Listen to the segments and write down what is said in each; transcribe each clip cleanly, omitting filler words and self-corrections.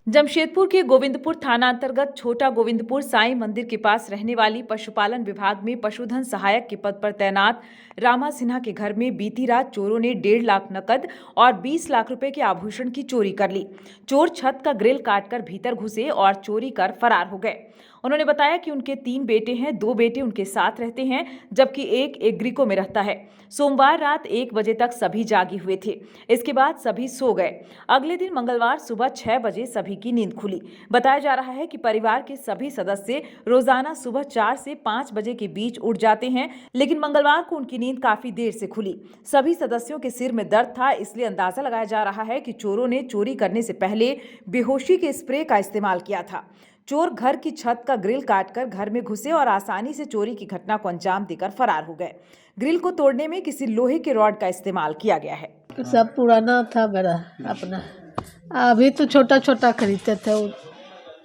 जमशेदपुर के गोविंदपुर थाना अंतर्गत छोटा गोविंदपुर साईं मंदिर के पास रहने वाली पशुपालन विभाग में पशुधन सहायक के पद पर तैनात रामा सिन्हा के घर में बीती रात चोरों ने 1.5 लाख नकद और 20 लाख रुपए के आभूषण की चोरी कर ली। चोर छत का ग्रिल काटकर भीतर घुसे और चोरी कर फरार हो गए। उन्होंने बताया कि उनके 3 बेटे हैं, 2 बेटे उनके साथ रहते हैं जबकि एक एग्रीको में रहता है। सोमवार रात 1 बजे तक सभी जागे हुए थे। इसके बाद सभी सो गए। अगले दिन मंगलवार सुबह 6 बजे सभी की नींद खुली। बताया जा रहा है कि परिवार के सभी सदस्य रोजाना सुबह 4 से 5 बजे के बीच उठ जाते हैं, लेकिन मंगलवार को उनकी नींद काफी देर से खुली। सभी सदस्यों के सिर में दर्द था, इसलिए अंदाजा लगाया जा रहा है कि चोरों ने चोरी करने से पहले बेहोशी के स्प्रे का इस्तेमाल किया था। चोर घर की छत का ग्रिल काटकर घर में घुसे और आसानी से चोरी की घटना को अंजाम देकर फरार हो गए। ग्रिल को तोड़ने में किसी लोहे के रॉड का इस्तेमाल किया गया है। सब पुराना था मेरा अपना। अभी तो छोटा छोटा खरीदते थे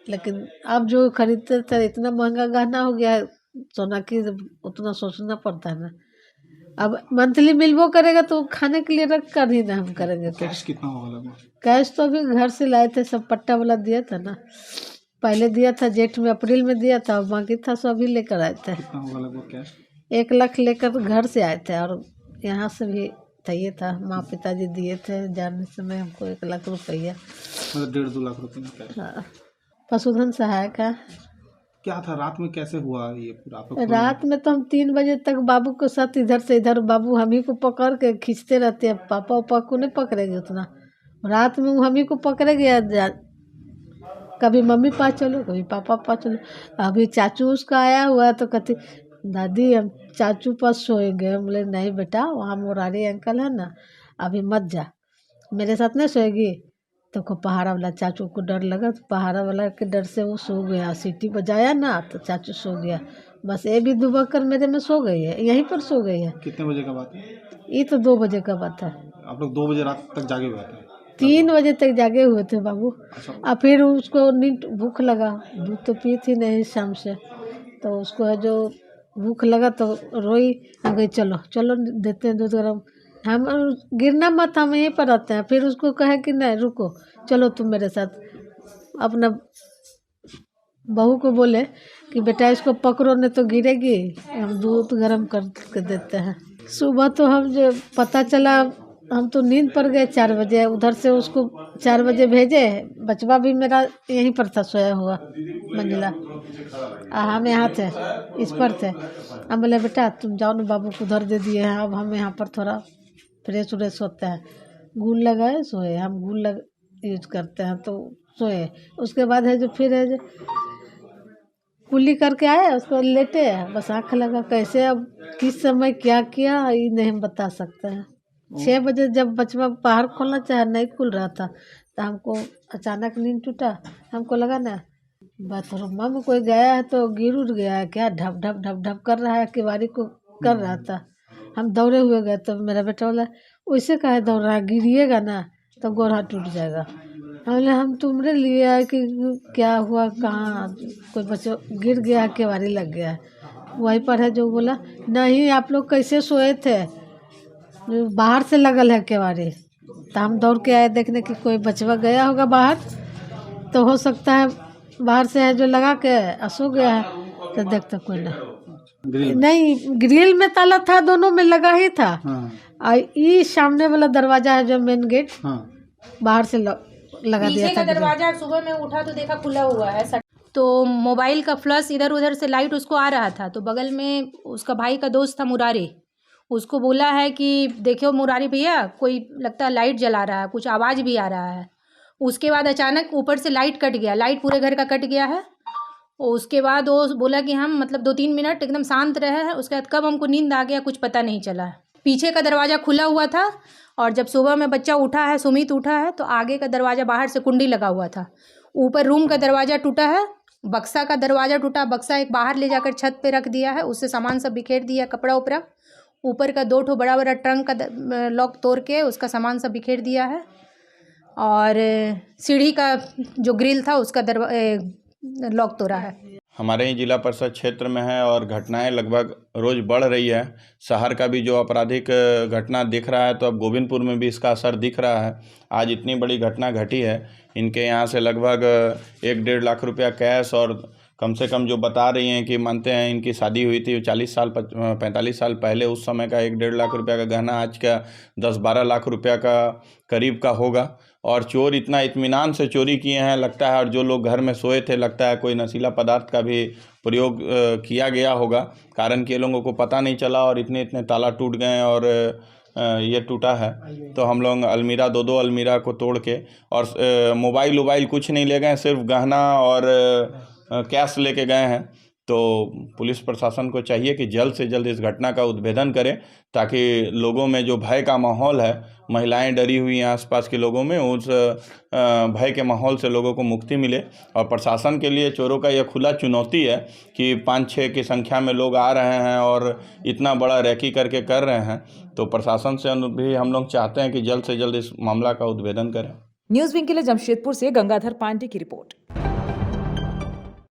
लेकिन अब जो खरीदते थे इतना महंगा गहना हो गया है, सोना की उतना सोचना पड़ता है ना। अब मंथली मिलबो करेगा तो खाने के लिए रख कर ही ना हम करेंगे। तो कैश कितना होगा? कैश तो अभी घर से लाए थे, सब पट्टा वाला दिया था ना, पहले दिया था जेठ में, अप्रैल में दिया था, बाकी था सब अभी लेकर आए थे। कितना होगा लगभग कैश? 1 लाख लेकर घर से आए थे और यहाँ से भी चाहिए था, माँ पिताजी दिए थे जाने समय हमको 1 लाख रुपया, मतलब 1.5-2 लाख रुपए में कैश। हाँ, पशुधन सहायक है। क्या था रात में, कैसे हुआ ये पूरा? रात में तो हम 3 बजे तक बाबू के साथ इधर से इधर, बाबू हम ही को पकड़ के खींचते रहते हैं, पापा उपा को नहीं पकड़ेंगे उतना। रात में वो हम ही को पकड़ेंगे, कभी मम्मी पास चलो, कभी पापा पास चलो। अभी चाचू उसका आया हुआ है तो कहती दादी हम चाचू पास सोएंगे। हम बोले नहीं बेटा, वहाँ मुरारी अंकल है ना, अभी मत जा, मेरे साथ नहीं सोएगी। तो को पहाड़ा वाला चाचू को डर लगा, तो पहाड़ा वाला के डर से वो सो गया। सीटी बजाया ना तो चाचू सो गया। बस ये भी दुबक कर मेरे में सो गई है, यहीं पर सो गई है। कितने बजे का बात है? ये तो 2 बजे का बात है। आप लोग 2 बजे रात तक जागे हुए थे? 3 बजे तक जागे हुए थे बाबू। अच्छा। और फिर उसको नींद भूख लगा, दूध तो पी थी नहीं शाम से, तो उसको है जो भूख लगा तो रोई। हम कही चलो चलो देते हैं दूध गरम, हम गिरना मत, हम यहीं पर रहते हैं। फिर उसको कहे कि नहीं रुको, चलो तुम मेरे साथ। अपना बहू को बोले कि बेटा इसको पकड़ो नहीं तो गिरेगी, हम दूध गरम करके देते हैं। सुबह तो हम जो पता चला, हम तो नींद पर गए 4 बजे, उधर से उसको 4 बजे भेजे। बचवा भी मेरा यहीं पर था सोया हुआ मंजिला, हम यहाँ थे, इस पर थे। हम बोले बेटा तुम जाओ ना, बाबू को उधर दे दिए हैं, अब हम यहाँ पर थोड़ा फ्रेश व्रेश होते हैं। गूल लगाए सोए, हम गूल लग यूज करते हैं तो सोए। उसके बाद है जो फिर है जो कुली करके आए, उसको लेटे, बस आँख लगा। कैसे अब किस समय क्या किया ये नहीं हम बता सकते हैं। 6 बजे जब बचवा बाहर खोलना चाहे नहीं खुल रहा था, तो हमको अचानक नींद टूटा। हमको लगा ना बाथरूम में कोई गया है तो गिर उड़ गया है क्या, ढप ढप ढप ढप कर रहा है, किवारी को कर रहा था। हम दौड़े हुए गए तो मेरा बेटा बोला वैसे काहे दौड़ रहा है, गिरिएगा ना तो गोड़ हाथ टूट जाएगा। हम बोले हम तुम्हारे लिए आए कि क्या हुआ, कहाँ कोई बच्चा गिर गया, किवारी लग गया है। वहीं पर है जो बोला नहीं आप लोग कैसे सोए थे, बाहर से लगल है केवाड़ी। तो हम दौड़ के आए देखने की कोई बचवा गया होगा बाहर, तो हो सकता है बाहर से है जो लगा के सो गया है। तो देखते कोई नहीं, ग्रिल में ताला था, दोनों में लगा ही था। हाँ। और ये सामने वाला दरवाजा है जो मेन गेट, हाँ। बाहर से लगा दिया था। दरवाजा सुबह में उठा तो देखा खुला हुआ है, तो मोबाइल का फ्लश इधर उधर से लाइट उसको आ रहा था। तो बगल में उसका भाई का दोस्त था मुरारी, उसको बोला है कि देखियो मुरारी भैया कोई लगता है लाइट जला रहा है, कुछ आवाज़ भी आ रहा है। उसके बाद अचानक ऊपर से लाइट कट गया, लाइट पूरे घर का कट गया है। और उसके बाद वो बोला कि हम मतलब 2-3 मिनट एकदम शांत रहे हैं। उसके बाद कब हमको नींद आ गया कुछ पता नहीं चला। पीछे का दरवाज़ा खुला हुआ था, और जब सुबह में बच्चा उठा है, सुमित उठा है, तो आगे का दरवाज़ा बाहर से कुंडी लगा हुआ था। ऊपर रूम का दरवाज़ा टूटा है, बक्सा का दरवाज़ा टूटा, बक्सा एक बाहर ले जाकर छत पे रख दिया है, उससे सामान सब बिखेर दिया, कपड़ा उपड़ा। ऊपर का 2 ठो बड़ा बड़ा ट्रंक का लॉक तोड़ के उसका सामान सब बिखेर दिया है। और सीढ़ी का जो ग्रिल था उसका लॉक तोड़ा है। हमारे ही जिला परिषद क्षेत्र में है और घटनाएं लगभग रोज़ बढ़ रही है। शहर का भी जो आपराधिक घटना दिख रहा है तो अब गोविंदपुर में भी इसका असर दिख रहा है। आज इतनी बड़ी घटना घटी है, इनके यहाँ से लगभग 1-1.5 लाख रुपया कैश और कम से कम जो बता रही हैं कि मानते हैं इनकी शादी हुई थी 45 साल पहले, उस समय का 1-1.5 लाख रुपया का गहना आज का 10-12 लाख रुपया का करीब का होगा। और चोर इतना इत्मीनान से चोरी किए हैं लगता है, और जो लोग घर में सोए थे लगता है कोई नशीला पदार्थ का भी प्रयोग किया गया होगा, कारण कि ये लोगों को पता नहीं चला और इतने ताला टूट गए और ये टूटा है। तो हम लोग अलमीरा 2-2 अलमीरा को तोड़ के और मोबाइल कुछ नहीं ले गए, सिर्फ गहना और कैश लेके गए हैं। तो पुलिस प्रशासन को चाहिए कि जल्द से जल्द इस घटना का उद्भेदन करें, ताकि लोगों में जो भय का माहौल है, महिलाएं डरी हुई हैं आसपास के लोगों में, उस भय के माहौल से लोगों को मुक्ति मिले। और प्रशासन के लिए चोरों का यह खुला चुनौती है कि 5-6 की संख्या में लोग आ रहे हैं और इतना बड़ा रैकी करके कर रहे हैं। तो प्रशासन से भी हम लोग चाहते हैं कि जल्द से जल्द इस मामला का उद्भेदन करें। न्यूज़ विंग के लिए जमशेदपुर से गंगाधर पांडे की रिपोर्ट।